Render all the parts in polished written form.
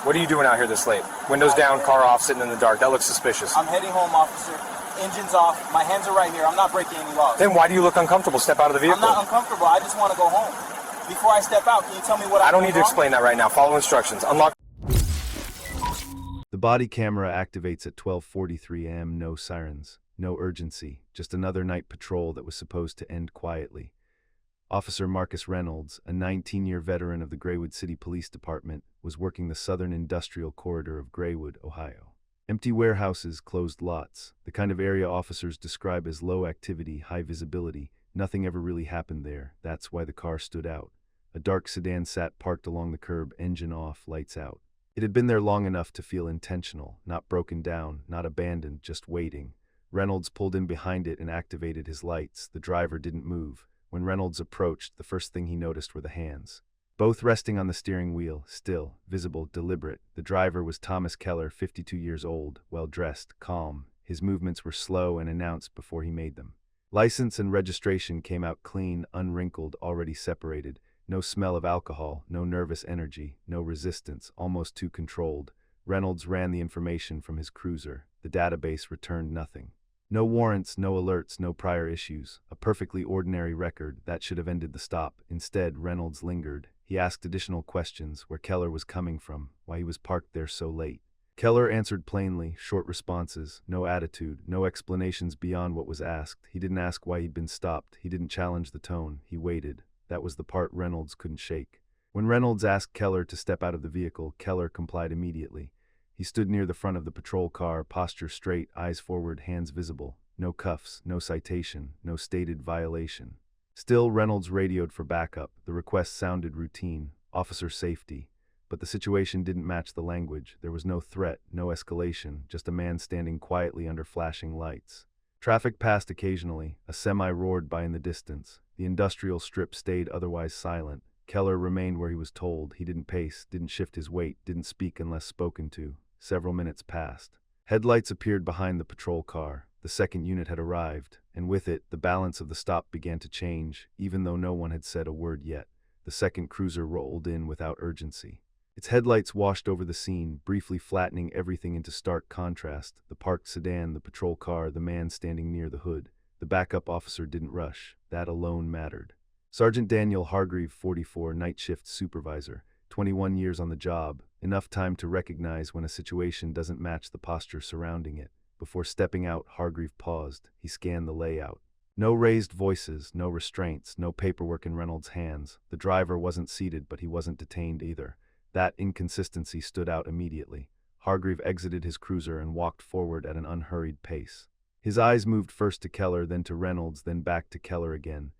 What are you doing out here this late? Windows down, car off, sitting in the dark. That looks suspicious. I'm heading home, officer. Engine's off. My hands are right here. I'm not breaking any laws. Then why do you look uncomfortable? Step out of the vehicle. I'm not uncomfortable. I just want to go home. Before I step out, can you tell me what I don't need to explain that right now. Follow instructions. Unlock. The body camera activates at 12:43 a.m. No sirens, no urgency, just another night patrol that was supposed to end quietly. Officer Marcus Reynolds, a 19-year veteran of the Graywood City Police Department, was working the southern industrial corridor of Graywood, Ohio. Empty warehouses, closed lots, the kind of area officers describe as low activity, high visibility. Nothing ever really happened there. That's why the car stood out. A dark sedan sat parked along the curb, engine off, lights out. It had been there long enough to feel intentional, not broken down, not abandoned, just waiting. Reynolds pulled in behind it and activated his lights. The driver didn't move. When Reynolds approached, the first thing he noticed were the hands. Both resting on the steering wheel, still, visible, deliberate. The driver was Thomas Keller, 52 years old, well-dressed, calm. His movements were slow and announced before he made them. License and registration came out clean, unwrinkled, already separated. No smell of alcohol, no nervous energy, no resistance, almost too controlled. Reynolds ran the information from his cruiser. The database returned nothing. No warrants, no alerts, no prior issues. A perfectly ordinary record that should have ended the stop. Instead, Reynolds lingered. He asked additional questions, where Keller was coming from, why he was parked there so late. Keller answered plainly, short responses, no attitude, no explanations beyond what was asked. He didn't ask why he'd been stopped. He didn't challenge the tone. He waited. That was the part Reynolds couldn't shake. When Reynolds asked Keller to step out of the vehicle, Keller complied immediately. He stood near the front of the patrol car, posture straight, eyes forward, hands visible. No cuffs, no citation, no stated violation. Still, Reynolds radioed for backup. The request sounded routine, officer safety. But the situation didn't match the language. There was no threat, no escalation, just a man standing quietly under flashing lights. Traffic passed occasionally. A semi roared by in the distance. The industrial strip stayed otherwise silent. Keller remained where he was told. He didn't pace, didn't shift his weight, didn't speak unless spoken to. Several minutes passed. Headlights appeared behind the patrol car. The second unit had arrived, and with it, the balance of the stop began to change, even though no one had said a word yet. The second cruiser rolled in without urgency. Its headlights washed over the scene, briefly flattening everything into stark contrast. The parked sedan, the patrol car, the man standing near the hood. The backup officer didn't rush. That alone mattered. Sergeant Daniel Hargreave, 44, night shift supervisor, 21 years on the job, enough time to recognize when a situation doesn't match the posture surrounding it. Before stepping out, Hargreave paused. He scanned the layout. No raised voices, no restraints, no paperwork in Reynolds' hands. The driver wasn't seated, but he wasn't detained either. That inconsistency stood out immediately. Hargreave exited his cruiser and walked forward at an unhurried pace. His eyes moved first to Keller, then to Reynolds, then back to Keller again.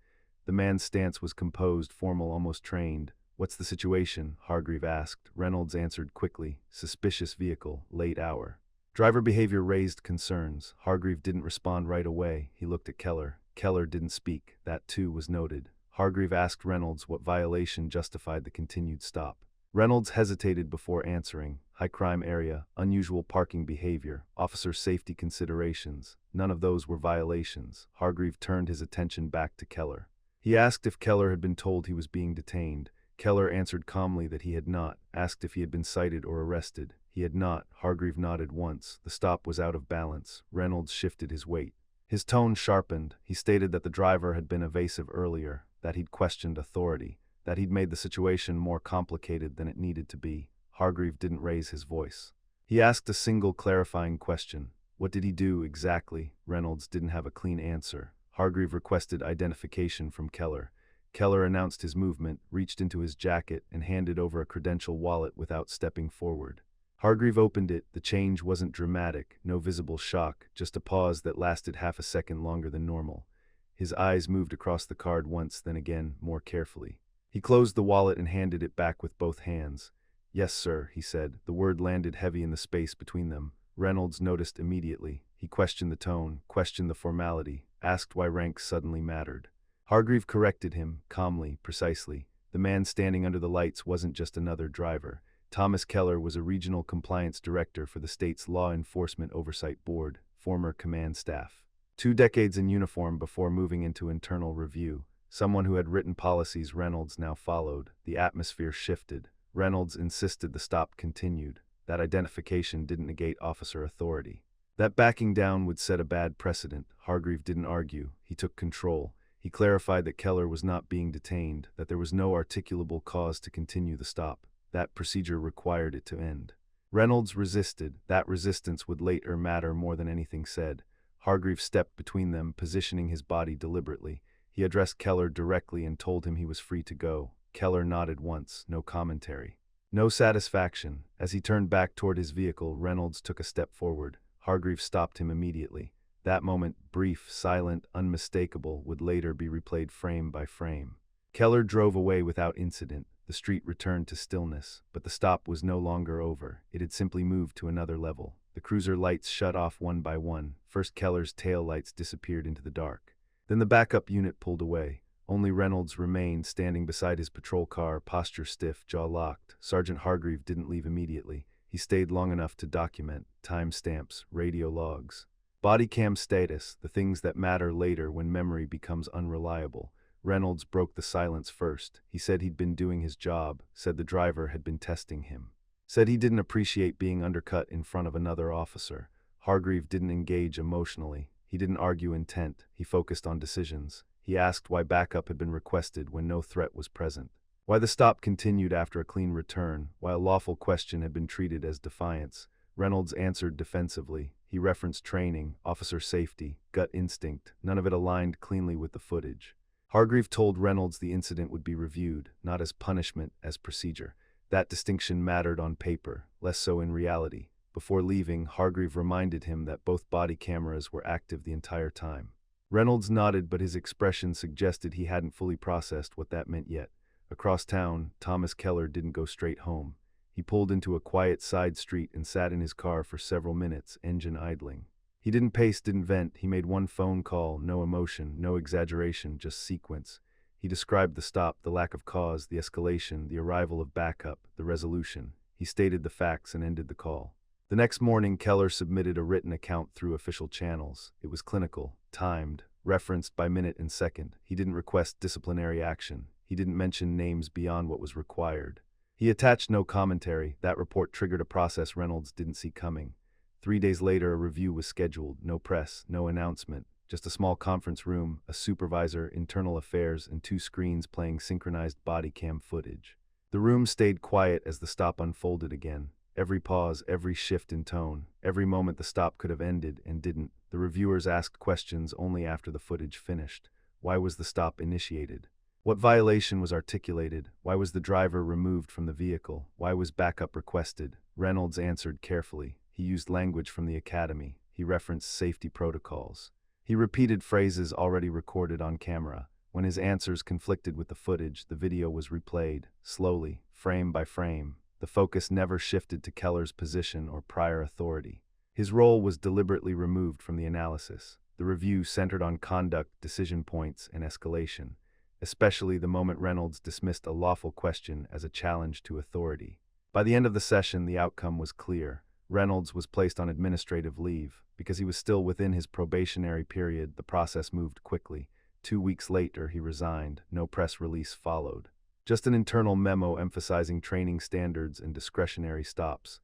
The man's stance was composed, formal, almost trained. "What's the situation?" Hargreave asked. Reynolds answered quickly. "Suspicious vehicle, late hour." Driver behavior raised concerns. Hargreave didn't respond right away. He looked at Keller. Keller didn't speak. That too was noted. Hargreave asked Reynolds what violation justified the continued stop. Reynolds hesitated before answering. High crime area, unusual parking behavior, officer safety considerations. None of those were violations. Hargreave turned his attention back to Keller. He asked if Keller had been told he was being detained. Keller answered calmly that he had not. Asked if he had been cited or arrested. He had not. Hargreave nodded once. The stop was out of balance. Reynolds shifted his weight. His tone sharpened. He stated that the driver had been evasive earlier, that he'd questioned authority, that he'd made the situation more complicated than it needed to be. Hargreave didn't raise his voice. He asked a single clarifying question. What did he do exactly? Reynolds didn't have a clean answer. Hargreave requested identification from Keller. Keller announced his movement, reached into his jacket, and handed over a credential wallet without stepping forward. Hargreave opened it. The change wasn't dramatic, no visible shock, just a pause that lasted half a second longer than normal. His eyes moved across the card once, then again, more carefully. He closed the wallet and handed it back with both hands. "Yes, sir," he said. The word landed heavy in the space between them. Reynolds noticed immediately. He questioned the tone, questioned the formality, asked why rank suddenly mattered. Hargreave corrected him, calmly, precisely. The man standing under the lights wasn't just another driver. Thomas Keller was a regional compliance director for the state's Law Enforcement Oversight Board, former command staff. 2 decades in uniform before moving into internal review. Someone who had written policies Reynolds now followed. The atmosphere shifted. Reynolds insisted the stop continued. That identification didn't negate officer authority. That backing down would set a bad precedent. Hargreave didn't argue. He took control. He clarified that Keller was not being detained, that there was no articulable cause to continue the stop. That procedure required it to end. Reynolds resisted. That resistance would later matter more than anything said. Hargreave stepped between them, positioning his body deliberately. He addressed Keller directly and told him he was free to go. Keller nodded once, no commentary. No satisfaction. As he turned back toward his vehicle, Reynolds took a step forward. Hargreave stopped him immediately. That moment, brief, silent, unmistakable, would later be replayed frame by frame. Keller drove away without incident. The street returned to stillness, but the stop was no longer over. It had simply moved to another level. The cruiser lights shut off one by one. First, Keller's tail lights disappeared into the dark. Then the backup unit pulled away. Only Reynolds remained standing beside his patrol car, posture stiff, jaw locked. Sergeant Hargreave didn't leave immediately. He stayed long enough to document timestamps, radio logs. BODYCAM status, the things that matter later when memory becomes unreliable. Reynolds broke the silence first. He said he'd been doing his job, said the driver had been testing him. Said he didn't appreciate being undercut in front of another officer. Hargreave didn't engage emotionally. He didn't argue intent. He focused on decisions. He asked why backup had been requested when no threat was present. Why the stop continued after a clean return, why a lawful question had been treated as defiance. Reynolds answered defensively. He referenced training, officer safety, gut instinct. None of it aligned cleanly with the footage. Hargreave told Reynolds the incident would be reviewed, not as punishment, as procedure. That distinction mattered on paper, less so in reality. Before leaving, Hargreave reminded him that both body cameras were active the entire time. Reynolds nodded, but his expression suggested he hadn't fully processed what that meant yet. Across town, Thomas Keller didn't go straight home. He pulled into a quiet side street and sat in his car for several minutes, engine idling. He didn't pace, didn't vent. He made one phone call, no emotion, no exaggeration, just sequence. He described the stop, the lack of cause, the escalation, the arrival of backup, the resolution. He stated the facts and ended the call. The next morning, Keller submitted a written account through official channels. It was clinical, timed, referenced by minute and second. He didn't request disciplinary action. He didn't mention names beyond what was required. He attached no commentary. That report triggered a process Reynolds didn't see coming. 3 days later, a review was scheduled. No press, no announcement. Just a small conference room, a supervisor, internal affairs, and 2 screens playing synchronized body cam footage. The room stayed quiet as the stop unfolded again. Every pause, every shift in tone, every moment the stop could have ended and didn't. The reviewers asked questions only after the footage finished. Why was the stop initiated? What violation was articulated? Why was the driver removed from the vehicle? Why was backup requested? Reynolds answered carefully. He used language from the academy. He referenced safety protocols. He repeated phrases already recorded on camera. When his answers conflicted with the footage, the video was replayed, slowly, frame by frame. The focus never shifted to Keller's position or prior authority. His role was deliberately removed from the analysis. The review centered on conduct, decision points, and escalation, especially the moment Reynolds dismissed a lawful question as a challenge to authority. By the end of the session, the outcome was clear. Reynolds was placed on administrative leave. Because he was still within his probationary period, the process moved quickly. 2 weeks later, he resigned. No press release followed. Just an internal memo emphasizing training standards and discretionary stops.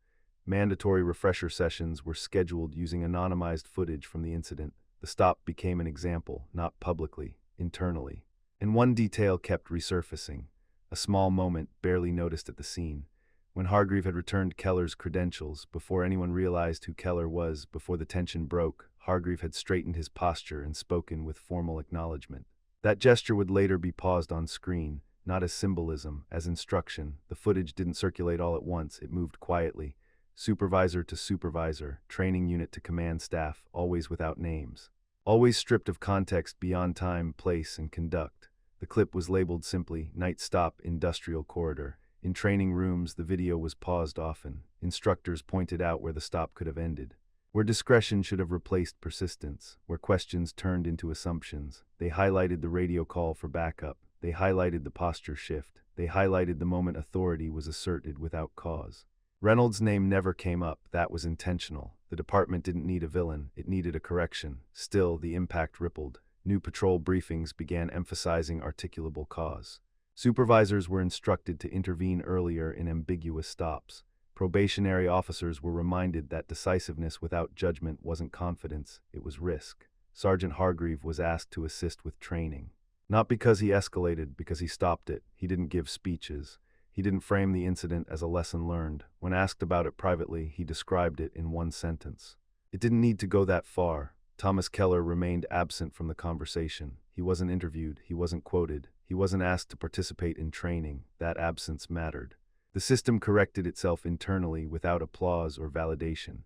Mandatory refresher sessions were scheduled using anonymized footage from the incident. The stop became an example, not publicly, internally. And one detail kept resurfacing, a small moment barely noticed at the scene. When Hargreave had returned Keller's credentials, before anyone realized who Keller was, before the tension broke, Hargreave had straightened his posture and spoken with formal acknowledgement. That gesture would later be paused on screen, not as symbolism, as instruction. The footage didn't circulate all at once, it moved quietly. Supervisor to supervisor, training unit to command staff, always without names. Always stripped of context beyond time, place, and conduct. The clip was labeled simply, Night Stop, Industrial Corridor. In training rooms, the video was paused often. Instructors pointed out where the stop could have ended. Where discretion should have replaced persistence. Where questions turned into assumptions. They highlighted the radio call for backup. They highlighted the posture shift. They highlighted the moment authority was asserted without cause. Reynolds' name never came up. That was intentional. The department didn't need a villain. It needed a correction. Still, the impact rippled. New patrol briefings began emphasizing articulable cause. Supervisors were instructed to intervene earlier in ambiguous stops. Probationary officers were reminded that decisiveness without judgment wasn't confidence, it was risk. Sergeant Hargreave was asked to assist with training. Not because he escalated, because he stopped it. He didn't give speeches. He didn't frame the incident as a lesson learned. When asked about it privately, he described it in one sentence. It didn't need to go that far. Thomas Keller remained absent from the conversation. He wasn't interviewed. He wasn't quoted. He wasn't asked to participate in training. That absence mattered. The system corrected itself internally without applause or validation.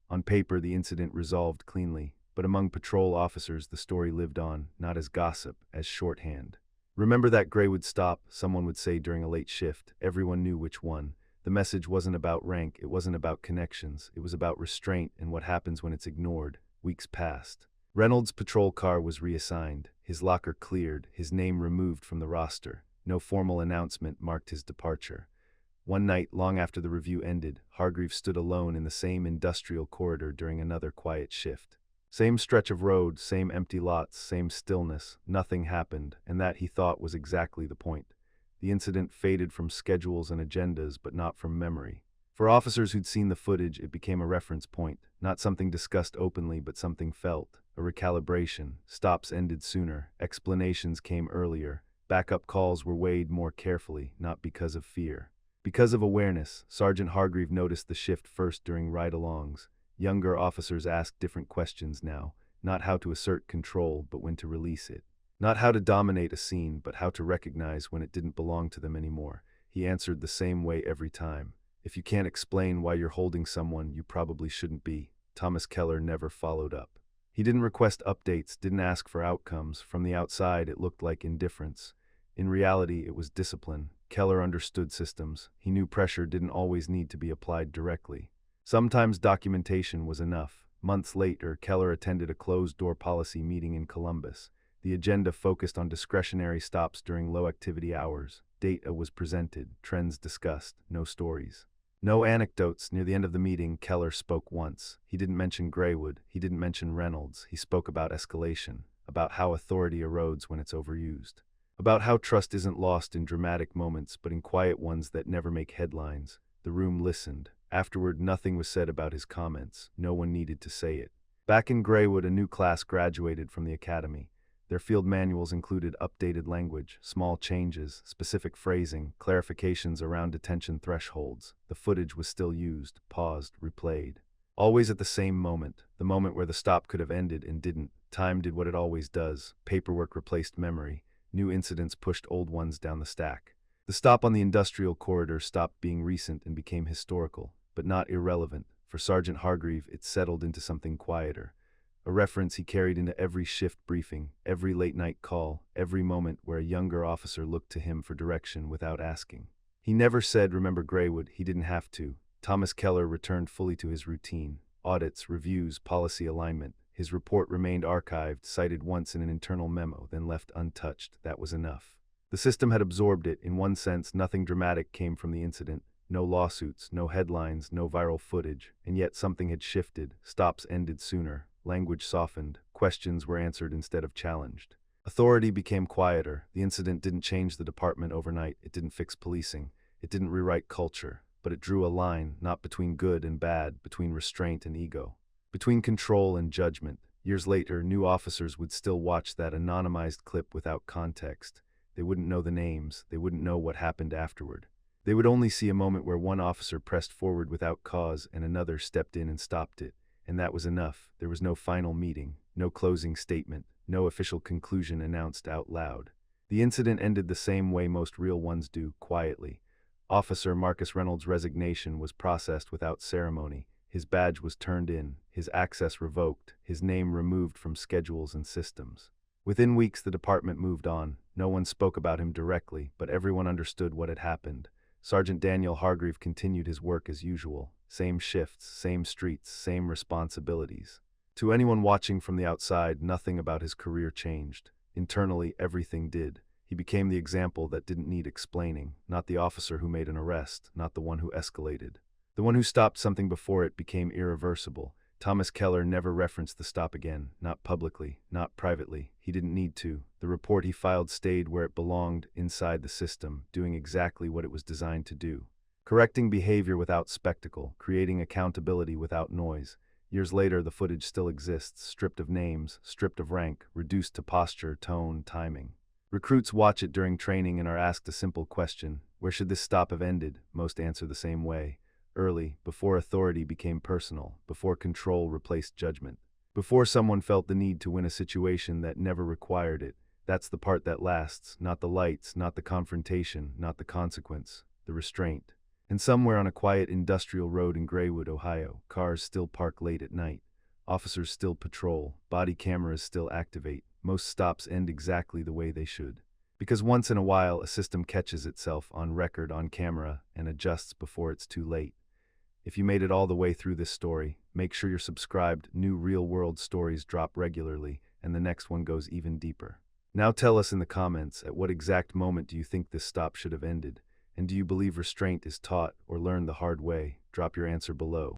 On paper, the incident resolved cleanly, but among patrol officers, the story lived on, not as gossip, as shorthand. "Remember that Greywood stop?" someone would say during a late shift. Everyone knew which one. The message wasn't about rank, it wasn't about connections, it was about restraint and what happens when it's ignored. Weeks passed. Reynolds' patrol car was reassigned, his locker cleared, his name removed from the roster. No formal announcement marked his departure. One night, long after the review ended, Hargreave stood alone in the same industrial corridor during another quiet shift. Same stretch of road, same empty lots, same stillness. Nothing happened, and that, he thought, was exactly the point. The incident faded from schedules and agendas, but not from memory. For officers who'd seen the footage, it became a reference point, not something discussed openly, but something felt. A recalibration. Stops ended sooner. Explanations came earlier. Backup calls were weighed more carefully, not because of fear. Because of awareness. Sergeant Hargreave noticed the shift first during ride-alongs. Younger officers asked different questions now, not how to assert control, but when to release it. Not how to dominate a scene, but how to recognize when it didn't belong to them anymore. He answered the same way every time. "If you can't explain why you're holding someone, you probably shouldn't be." Thomas Keller never followed up. He didn't request updates, didn't ask for outcomes. From the outside, it looked like indifference. In reality, it was discipline. Keller understood systems. He knew pressure didn't always need to be applied directly. Sometimes documentation was enough. Months later, Keller attended a closed-door policy meeting in Columbus. The agenda focused on discretionary stops during low-activity hours. Data was presented, trends discussed, no stories. No anecdotes. Near the end of the meeting, Keller spoke once. He didn't mention Greywood. He didn't mention Reynolds. He spoke about escalation, about how authority erodes when it's overused, about how trust isn't lost in dramatic moments, but in quiet ones that never make headlines. The room listened. Afterward, nothing was said about his comments. No one needed to say it. Back in Greywood, a new class graduated from the academy. Their field manuals included updated language, small changes, specific phrasing, clarifications around detention thresholds. The footage was still used, paused, replayed. Always at the same moment, the moment where the stop could have ended and didn't. Time did what it always does. Paperwork replaced memory. New incidents pushed old ones down the stack. The stop on the industrial corridor stopped being recent and became historical, but not irrelevant. For Sergeant Hargreave, it settled into something quieter. A reference he carried into every shift briefing, every late-night call, every moment where a younger officer looked to him for direction without asking. He never said, "Remember Greywood." He didn't have to. Thomas Keller returned fully to his routine. Audits, reviews, policy alignment. His report remained archived, cited once in an internal memo, then left untouched. That was enough. The system had absorbed it. In one sense, nothing dramatic came from the incident. No lawsuits, no headlines, no viral footage. And yet something had shifted. Stops ended sooner. Language softened. Questions were answered instead of challenged. Authority became quieter. The incident didn't change the department overnight. It didn't fix policing. It didn't rewrite culture. But it drew a line, not between good and bad, between restraint and ego, between control and judgment. Years later, new officers would still watch that anonymized clip without context. They wouldn't know the names. They wouldn't know what happened afterward. They would only see a moment where one officer pressed forward without cause and another stepped in and stopped it. And that was enough. There was no final meeting, no closing statement, no official conclusion announced out loud. The incident ended the same way most real ones do, quietly. Officer Marcus Reynolds' resignation was processed without ceremony. His badge was turned in, his access revoked, his name removed from schedules and systems. Within weeks, the department moved on. No one spoke about him directly, but everyone understood what had happened. Sergeant Daniel Hargreave continued his work as usual. Same shifts, same streets, same responsibilities. To anyone watching from the outside, nothing about his career changed. Internally, everything did. He became the example that didn't need explaining, not the officer who made an arrest, not the one who escalated. The one who stopped something before it became irreversible. Thomas Keller never referenced the stop again, not publicly, not privately. He didn't need to. The report he filed stayed where it belonged, inside the system, doing exactly what it was designed to do. Correcting behavior without spectacle, creating accountability without noise. Years later, the footage still exists, stripped of names, stripped of rank, reduced to posture, tone, timing. Recruits watch it during training and are asked a simple question: where should this stop have ended? Most answer the same way. Early, before authority became personal, before control replaced judgment, before someone felt the need to win a situation that never required it. That's the part that lasts, not the lights, not the confrontation, not the consequence, the restraint. And somewhere on a quiet industrial road in Graywood, Ohio, cars still park late at night. Officers still patrol, body cameras still activate. Most stops end exactly the way they should. Because once in a while, a system catches itself on record, on camera, and adjusts before it's too late. If you made it all the way through this story, make sure you're subscribed. New real-world stories drop regularly, and the next one goes even deeper. Now tell us in the comments, at what exact moment do you think this stop should have ended? And do you believe restraint is taught or learned the hard way? Drop your answer below.